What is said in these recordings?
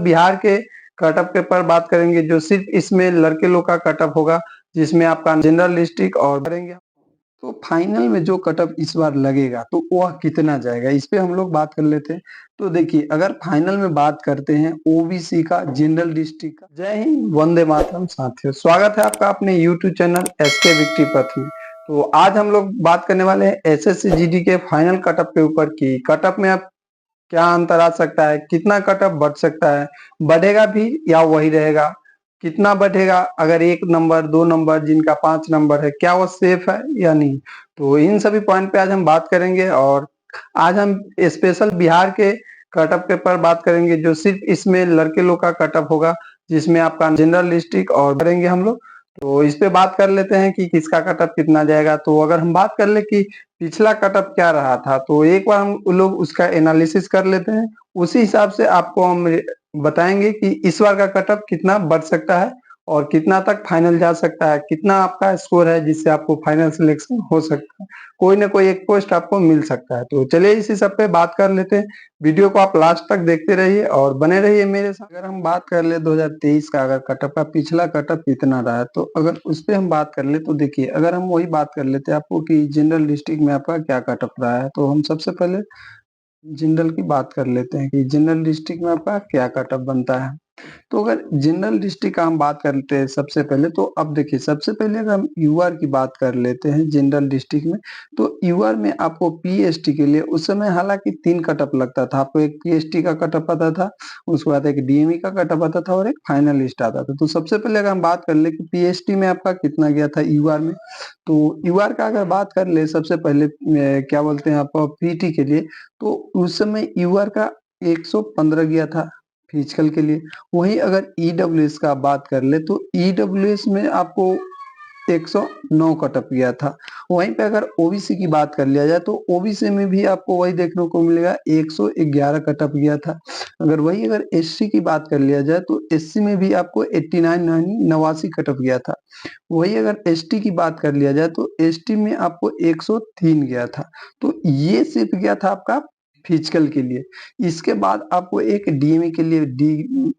बिहार के cut off के पर बात करेंगे जो सिर्फ इसमें लड़के लोग का कट ऑफ होगा, जिसमें आपका जनरल डिस्ट्रिक्ट और करेंगे। तो फाइनल में जो कट ऑफ इस बार लगेगा तो वह कितना जाएगा, इस पे हम लोग बात कर लेते हैं। तो देखिए, अगर फाइनल में बात करते हैं ओबीसी का, जनरल डिस्ट्रिक्ट का। जय हिंद, वंदे मातरम साथियों, स्वागत है आपका अपने यूट्यूब चैनल एसके विक्ट्री पथ में। तो आज हम लोग बात करने वाले हैं एसएससी जीडी के फाइनल कट ऑफ के ऊपर की कट ऑफ में आप क्या अंतर आ सकता है, कितना कट ऑफ बढ़ सकता है, बढ़ेगा भी या वही रहेगा, कितना बढ़ेगा, अगर 1 नंबर 2 नंबर जिनका 5 नंबर है क्या वो सेफ है या नहीं। तो इन सभी पॉइंट पे आज हम बात करेंगे और आज हम स्पेशल बिहार के कट ऑफ के पर बात करेंगे जो सिर्फ इसमें लड़के लोग का कट ऑफ होगा, जिसमें आपका जनरल डिस्ट्रिक्ट और करेंगे हम लोग। तो इस पे बात कर लेते हैं कि किसका कट ऑफ कितना जाएगा। तो अगर हम बात कर ले कि पिछला कट ऑफ क्या रहा था, तो एक बार हम लोग उसका एनालिसिस कर लेते हैं, उसी हिसाब से आपको हम बताएंगे कि इस बार का कट ऑफ कितना बढ़ सकता है और कितना तक फाइनल जा सकता है, कितना आपका स्कोर है जिससे आपको फाइनल सिलेक्शन हो सकता है, कोई ना कोई एक पोस्ट आपको मिल सकता है। तो चलिए इसी सब पे बात कर लेते हैं। वीडियो को आप लास्ट तक देखते रहिए और बने रहिए मेरे साथ। अगर हम बात कर ले 2023 का, अगर कट ऑफ का पिछला कट ऑफ कितना रहा है, तो अगर उस पर हम बात कर ले तो देखिए, अगर हम वही बात कर लेते हैं आपको कि जनरल डिस्ट्रिक्ट में आपका क्या कट ऑफ रहा है, तो हम सबसे पहले जनरल की बात कर लेते हैं कि जनरल डिस्ट्रिक्ट में आपका क्या कट ऑफ बनता है। तो अगर जनरल डिस्ट्रिक्ट का हम बात करते हैं सबसे पहले, तो अब देखिए, सबसे पहले अगर हम यूआर की बात कर लेते हैं जनरल डिस्ट्रिक्ट में, तो यूआर में आपको पीएसटी के लिए उस समय हालांकि 3 कट ऑफ लगता था। आपको एक पीएसटी का कट ऑफ आता था, उसके बाद एक डीएमई का कट ऑफ आता था और एक फाइनल लिस्ट आता था। तो सबसे पहले अगर हम बात कर ले कि पीएसटी में आपका कितना गया था यूआर में, तो यूआर का अगर बात कर ले सबसे पहले क्या बोलते हैं आपको पीटी के लिए, तो उस समय यूआर का 115 गया था फिजिकल के लिए। वहीं अगर ईडब्ल्यूएस का बात कर ले तो ईडब्ल्यूएस में आपको 109 कट ऑफ गया था। वहीं पे अगर ओबीसी की बात कर लिया जाए तो ओबीसी में भी आपको वही देखने को मिलेगा, 111 कट ऑफ गया था। अगर एससी की बात कर लिया जाए तो एससी में भी आपको 89 कट ऑफ गया था। वही अगर एसटी की बात कर लिया जाए तो एसटी में आपको 103 गया था। तो ये सिर्फ गया था आपका फिजिकल के लिए। इसके बाद आपको एक डीएमई के लिए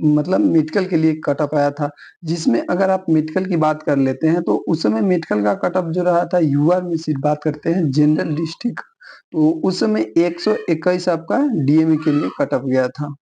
मतलब मेडिकल के लिए कट ऑफ आया था, जिसमें अगर आप मेडिकल की बात कर लेते हैं तो उस समय मेडिकल का कट ऑफ जो रहा था यूआर में सिर्फ बात करते हैं जनरल डिस्ट्रिक्ट, तो उस समय 121 आपका डीएमई के लिए कट ऑफ गया था।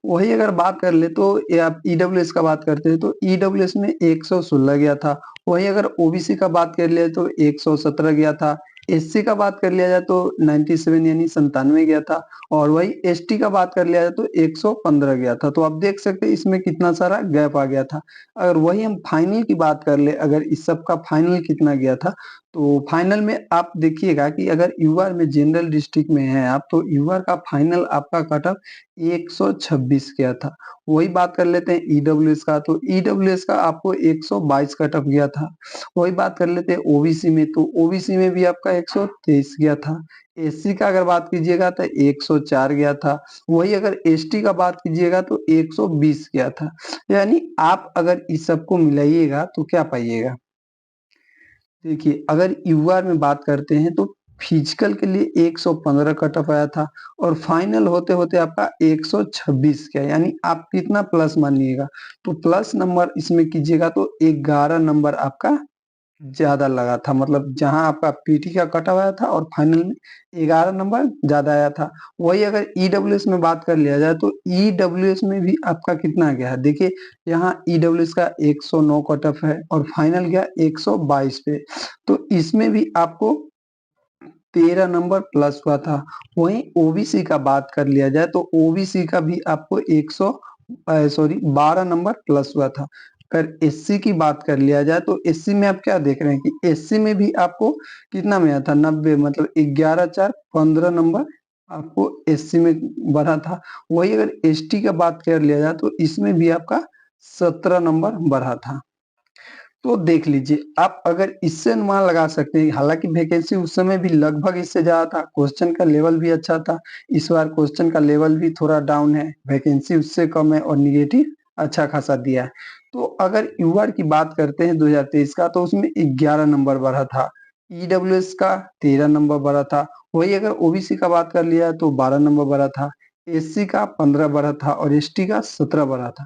वही अगर बात कर ले तो आप ईडब्ल्यूएस का बात करते हैं तो ईडब्ल्यूएस में 116 गया था। वहीं अगर ओबीसी का बात कर लिया तो 117 गया था। एससी का बात कर लिया जाए तो 97 यानी 97 गया था। और वही एसटी का बात कर लिया जाए तो 115 गया था। तो आप देख सकते हैं इसमें कितना सारा गैप आ गया था। अगर वही हम फाइनल की बात कर ले, अगर इस सब का फाइनल कितना गया था, तो फाइनल में आप देखिएगा कि अगर यूआर में जनरल डिस्ट्रिक्ट में है आप, तो यूआर का फाइनल आपका कट ऑफ 126 गया था। वही बात कर लेते हैं ईडब्ल्यूएस का, तो ईडब्ल्यूएस का आपको 122 कट ऑफ गया था। वही बात कर लेते हैं ओबीसी में, तो ओबीसी में भी आपका 123 गया था। एससी का अगर बात कीजिएगा तो 104 गया था। वही अगर एसटी का बात कीजिएगा तो 120 गया था। यानी आप अगर इस सबको मिलाइएगा तो क्या पाइएगा, देखिए, अगर यूआर में बात करते हैं तो फिजिकल के लिए 115 कट ऑफ आया था और फाइनल होते होते आपका 126 क्या, यानी आप कितना प्लस मानिएगा, तो प्लस नंबर इसमें कीजिएगा तो 11 नंबर आपका ज्यादा लगा था। मतलब जहां आपका पीटी का कट ऑफ आया था और फाइनल में 11 नंबर ज्यादा आया था। वही अगर ईडब्ल्यूएस में बात कर लिया जाए तो ईडब्ल्यूएस में भी आपका कितना गया है, देखिए यहाँ ईडब्ल्यूएस का 109 कट ऑफ है और फाइनल गया 122 पे, तो इसमें भी आपको 13 नंबर प्लस हुआ था। वहीं ओबीसी का बात कर लिया जाए तो ओबीसी का भी आपको 12 नंबर प्लस हुआ था। अगर एससी की बात कर लिया जाए तो एससी में आप क्या देख रहे हैं कि एससी में भी आपको कितना में आया था, 90, मतलब 11 4 15 नंबर आपको एससी में बढ़ा था। वही अगर एसटी का बात कर लिया जाए तो इसमें भी आपका 17 नंबर बढ़ा था। तो देख लीजिए, आप अगर इससे अनुमान लगा सकते हैं, हालांकि वैकेंसी उस समय भी लगभग इससे ज्यादा था, क्वेश्चन का लेवल भी अच्छा था। इस बार क्वेश्चन का लेवल भी थोड़ा डाउन है, वैकेंसी उससे कम है और निगेटिव अच्छा खासा दिया है। तो अगर यूआर की बात करते हैं 2023 का, तो उसमें 11 नंबर बढ़ा था। ईडब्ल्यूएस का 13 नंबर बढ़ा था। वही अगर ओबीसी का बात कर लिया तो 12 नंबर बढ़ा था, एससी का 15 बढ़ा था और एसटी का 17 बढ़ा था।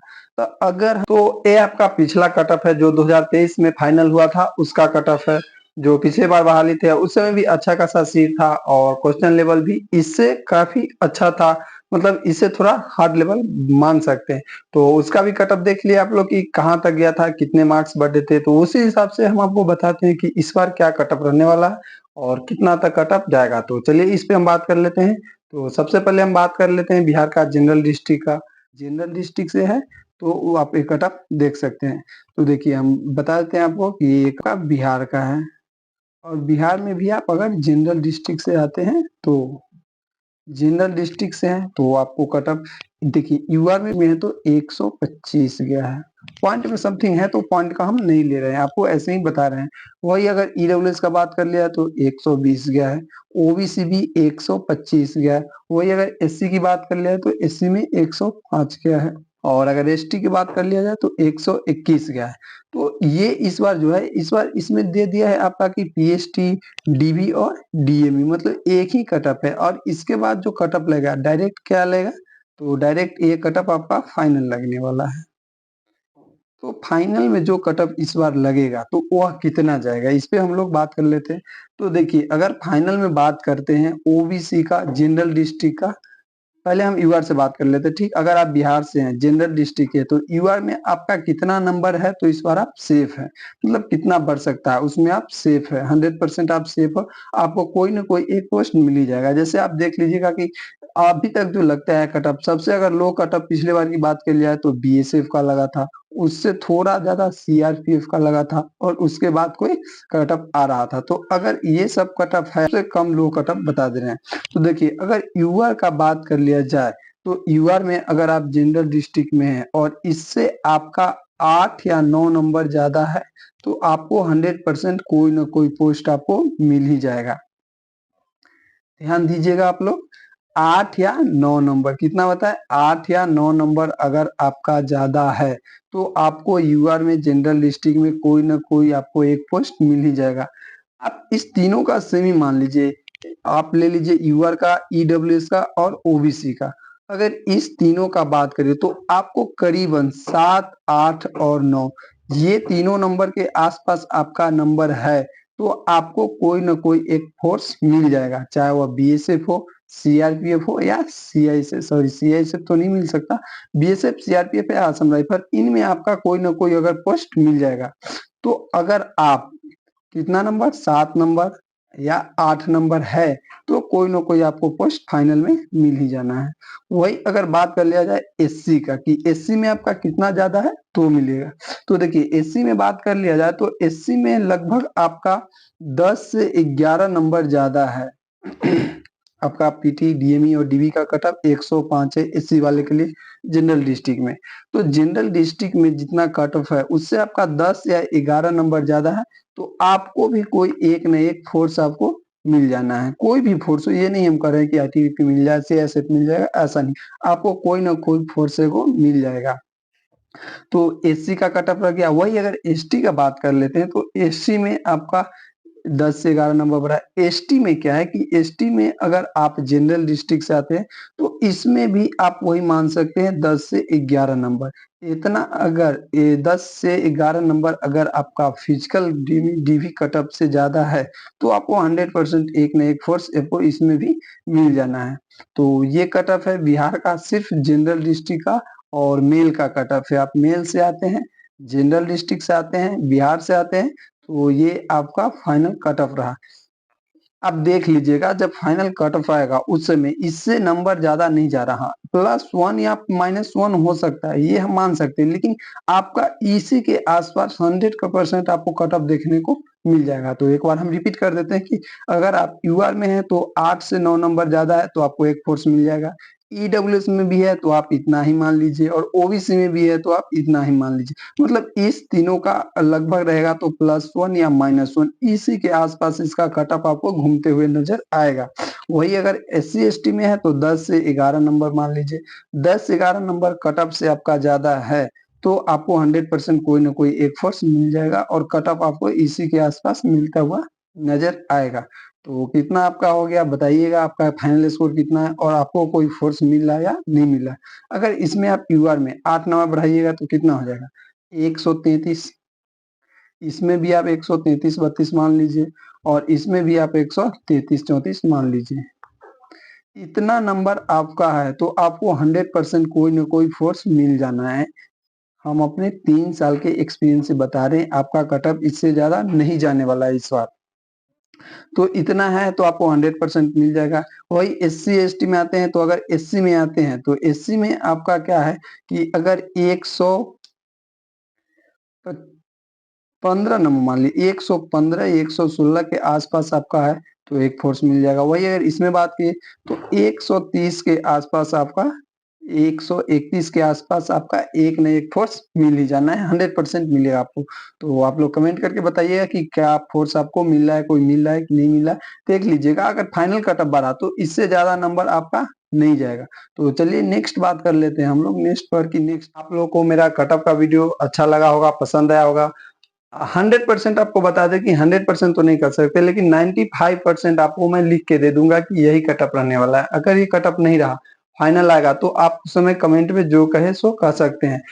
तो ये आपका पिछला कट ऑफ है जो 2023 में फाइनल हुआ था उसका कट ऑफ है। जो पिछले बार बहाली थे उस समय भी अच्छा खासा सीट था और क्वेश्चन लेवल भी इससे काफी अच्छा था। मतलब इससे थोड़ा हार्ड लेवल मान सकते हैं। तो उसका भी कट ऑफ देख लिया आप लोग कि कहाँ तक गया था, कितने मार्क्स बढ़े थे। तो उसी हिसाब से हम आपको बताते हैं कि इस बार क्या कट ऑफ रहने वाला है और कितना तक कट ऑफ जाएगा। तो चलिए इस पे हम बात कर लेते हैं। तो सबसे पहले हम बात कर लेते हैं बिहार का जनरल डिस्ट्रिक्ट का। जनरल डिस्ट्रिक्ट से है तो वो आप एक कट ऑफ देख सकते हैं। तो देखिए हम बता देते हैं आपको कि ये का बिहार का है और बिहार में भी आप अगर जनरल डिस्ट्रिक्ट से आते हैं तो जनरल डिस्ट्रिक्ट से है तो आपको कट ऑफ देखिए यूआर में है तो 125 गया है। पॉइंट में समथिंग है तो पॉइंट का हम नहीं ले रहे हैं, आपको ऐसे ही बता रहे हैं। वही अगर ईडब्ल्यूएस का बात कर लिया तो 120 गया है। ओबीसी भी 125 गया है। वही अगर एससी की बात कर लिया तो एससी में 105 गया है और अगर एसटी की बात कर लिया जाए तो 121 गया है। तो ये इस बार जो है इस बार इसमें दे दिया है आपका कि पीएचटी, डीबी और डीएमई मतलब एक ही कटअप है और इसके बाद जो कटअप लगेगा डायरेक्ट क्या लगेगा, तो डायरेक्ट ये कटअप आपका फाइनल लगने वाला है। तो फाइनल में जो कटअप इस बार लगेगा तो वह कितना जाएगा इस पे हम लोग बात कर लेते हैं। तो देखिए अगर फाइनल में बात करते हैं ओबीसी का जनरल डिस्ट्रिक्ट का, पहले हम यूआर से बात कर लेते हैं। ठीक, अगर आप बिहार से हैं जनरल डिस्ट्रिक्ट है तो यूआर में आपका कितना नंबर है तो इस बार आप सेफ है। मतलब कितना बढ़ सकता है उसमें आप सेफ है, 100% आप सेफ हो। आपको कोई ना कोई एक पोस्ट मिल ही जाएगा। जैसे आप देख लीजिएगा कि अभी तक जो लगता है कटअप सबसे अगर लो कटअप पिछले बार की बात कर लिया है तो बीएसएफ का लगा था, उससे थोड़ा ज्यादा सीआरपीएफ का लगा था और उसके बाद कोई कटअप आ रहा था। तो अगर ये सब कटअप है तो कम लो कटअप बता दे रहे हैं। तो देखिए अगर यूआर का बात कर लिया जाए तो यूआर में अगर आप जनरल डिस्ट्रिक्ट में है और इससे आपका 8 या 9 नंबर ज्यादा है तो आपको 100% कोई ना कोई पोस्ट आपको मिल ही जाएगा। ध्यान दीजिएगा आप लोग, 8 या 9 नंबर कितना बताए, 8 या 9 नंबर अगर आपका ज्यादा है तो आपको यूआर में जनरल डिस्ट्रिक्ट में कोई ना कोई आपको एक पोस्ट मिल ही जाएगा। आप इस तीनों का सेमी मान लीजिए, आप ले लीजिए यूआर का, ईडब्ल्यूएस का और ओबीसी का। अगर इस तीनों का बात करें तो आपको करीबन 7, 8 और 9 ये तीनों नंबर के आसपास आपका नंबर है तो आपको कोई ना कोई एक फोर्स मिल जाएगा, चाहे वह बीएसएफ हो, सीआरपीएफ हो या सीआईएसएफ तो नहीं मिल सकता, बीएसएफ, सीआरपीएफ या असम राइफल, इनमें आपका कोई ना कोई अगर पोस्ट मिल जाएगा। तो अगर आप कितना नंबर 7 नंबर या 8 नंबर है तो कोई ना कोई आपको पोस्ट फाइनल में मिल ही जाना है। वही अगर बात कर लिया जाए एससी का कि एससी में आपका कितना ज्यादा है तो मिलेगा। तो देखिए एससी में बात कर लिया जाए तो एससी में लगभग आपका 10 से 11 नंबर ज्यादा है। आपका पीटी, डीएमई और डीबी का कटअप 105 है एससी वाले के लिए जनरल डिस्ट्रिक्ट में। तो जनरल डिस्ट्रिक्ट में जितना कट ऑफ है उससे आपका 10 या 11 नंबर ज्यादा है तो आपको भी कोई एक न एक फोर्स आपको मिल जाना है। कोई भी फोर्स हो, ये नहीं हम कह रहे हैं कि आईटीबीपी मिल जाए, सीआईएसएफ मिल जाएगा, ऐसा नहीं, आपको कोई ना कोई फोर्स को मिल जाएगा। तो एससी का कट ऑफ रह गया। वही अगर एसटी का बात कर लेते हैं तो एससी में आपका 10 से 11 नंबर बढ़ा है। एसटी में क्या है कि एसटी में अगर आप जनरल डिस्ट्रिक्ट से आते हैं तो इसमें भी आप वही मान सकते हैं 10 से 11 नंबर। इतना अगर 10 से 11 नंबर अगर आपका फिजिकल डीवी कटअप से ज्यादा है तो आपको 100% एक न एक फोर्स आपको इसमें भी मिल जाना है। तो ये कटअप है बिहार का सिर्फ जनरल डिस्ट्रिक्ट का और मेल का कटअप है। आप मेल से आते हैं, जनरल डिस्ट्रिक्ट से आते हैं, बिहार से आते हैं तो ये आपका फाइनल कट ऑफ रहा। आप देख लीजिएगा जब फाइनल कट ऑफ आएगा उस समय इससे नंबर ज्यादा नहीं जा रहा, +1 या -1 हो सकता है ये हम मान सकते हैं, लेकिन आपका इसी के आसपास 100% आपको कट ऑफ देखने को मिल जाएगा। तो एक बार हम रिपीट कर देते हैं कि अगर आप यूआर में हैं तो 8 से 9 नंबर ज्यादा है तो आपको एक फोर्स मिल जाएगा, ईडब्ल्यूएस में भी है तो आप इतना ही मान लीजिए और ओबीसी में भी है तो आप इतना ही मान लीजिए। मतलब इस तीनों का लगभग रहेगा तो +1 या -1 इसी के आसपास इसका कट ऑफ आपको घूमते हुए नजर आएगा। वही अगर एससी एसटी में है तो 10 से 11 नंबर मान लीजिए, 10-11 नंबर कट ऑफ से आपका ज्यादा है तो आपको 100% कोई ना कोई एक फोर्स मिल जाएगा और कट ऑफ आपको इसी के आसपास मिलता हुआ नजर आएगा। तो कितना आपका हो गया बताइएगा, आपका फाइनल स्कोर कितना है और आपको कोई फोर्स मिल रहा है या नहीं मिल रहा है। अगर इसमें आप यूआर में 8 नंबर बढ़ाइएगा तो कितना हो जाएगा 133। इसमें भी आप 133 32 मान लीजिए और इसमें भी आप 133 34 मान लीजिए। इतना नंबर आपका है तो आपको 100% कोई ना कोई फोर्स मिल जाना है। हम अपने 3 साल के एक्सपीरियंस से बता रहे हैं, आपका कटअप इससे ज्यादा नहीं जाने वाला है इस बार। तो इतना है तो आपको 100% मिल जाएगा। वही एससी एसटी में आते हैं, तो अगर एससी में आते हैं तो एससी में आपका क्या है कि अगर 115 नंबर मान लीजिए 115 116 के आसपास आपका है तो एक फोर्स मिल जाएगा। वही अगर इसमें बात की तो 130 के आसपास आपका 131 के आसपास आपका एक न एक फोर्स मिल ही जाना है, 100% मिलेगा आपको। तो आप लोग कमेंट करके बताइएगा कि क्या फोर्स आपको मिल रहा है, कोई मिल रहा है कि नहीं मिल रहा है। देख लीजिएगा अगर फाइनल कटअप बढ़ा तो इससे ज्यादा नंबर आपका नहीं जाएगा। तो चलिए नेक्स्ट बात कर लेते हैं हम लोग नेक्स्ट पर कि नेक्स्ट आप लोगों को मेरा कटअप का वीडियो अच्छा लगा होगा, पसंद आया होगा। 100% आपको बता दें कि 100% तो नहीं कर सकते, लेकिन 95% आपको मैं लिख के दे दूंगा कि यही कटअप रहने वाला है। अगर ये कटअप नहीं रहा फाइनल आएगा तो आप उस समय कमेंट में जो कहे सो कह सकते हैं।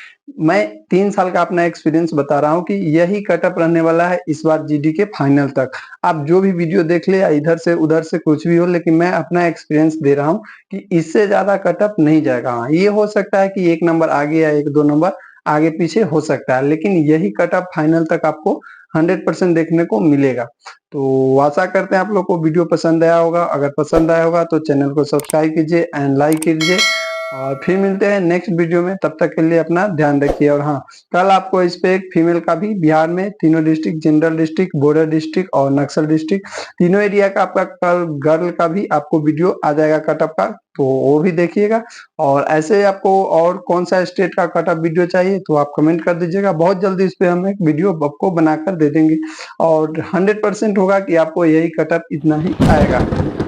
मैं 3 साल का अपना एक्सपीरियंस बता रहा हूँ कि यही कटअप रहने वाला है इस बार जीडी के फाइनल तक। आप जो भी वीडियो देख ले या इधर से उधर से कुछ भी हो, लेकिन मैं अपना एक्सपीरियंस दे रहा हूँ कि इससे ज्यादा कटअप नहीं जाएगा। हाँ, ये हो सकता है कि 1 नंबर आगे या 1 2 नंबर आगे पीछे हो सकता है, लेकिन यही कटअप फाइनल तक आपको 100% देखने को मिलेगा। तो आशा करते हैं आप लोग को वीडियो पसंद आया होगा। अगर पसंद आया होगा तो चैनल को सब्सक्राइब कीजिए एंड लाइक कीजिए और फिर मिलते हैं नेक्स्ट वीडियो में। तब तक के लिए अपना ध्यान रखिए। और हाँ, कल आपको इस पे एक फीमेल का भी बिहार में तीनों district, general district, border district और नक्सल डिस्ट्रिक्ट, तीनों एरिया का आपका कल गर्ल का भी आपको वीडियो आ जाएगा कटअप का, तो वो भी देखिएगा। और ऐसे आपको और कौन सा स्टेट का कटअप वीडियो चाहिए तो आप कमेंट कर दीजिएगा, बहुत जल्दी इस पे हम एक वीडियो आपको बनाकर दे देंगे। और 100% होगा कि आपको यही कटअप इतना ही आएगा।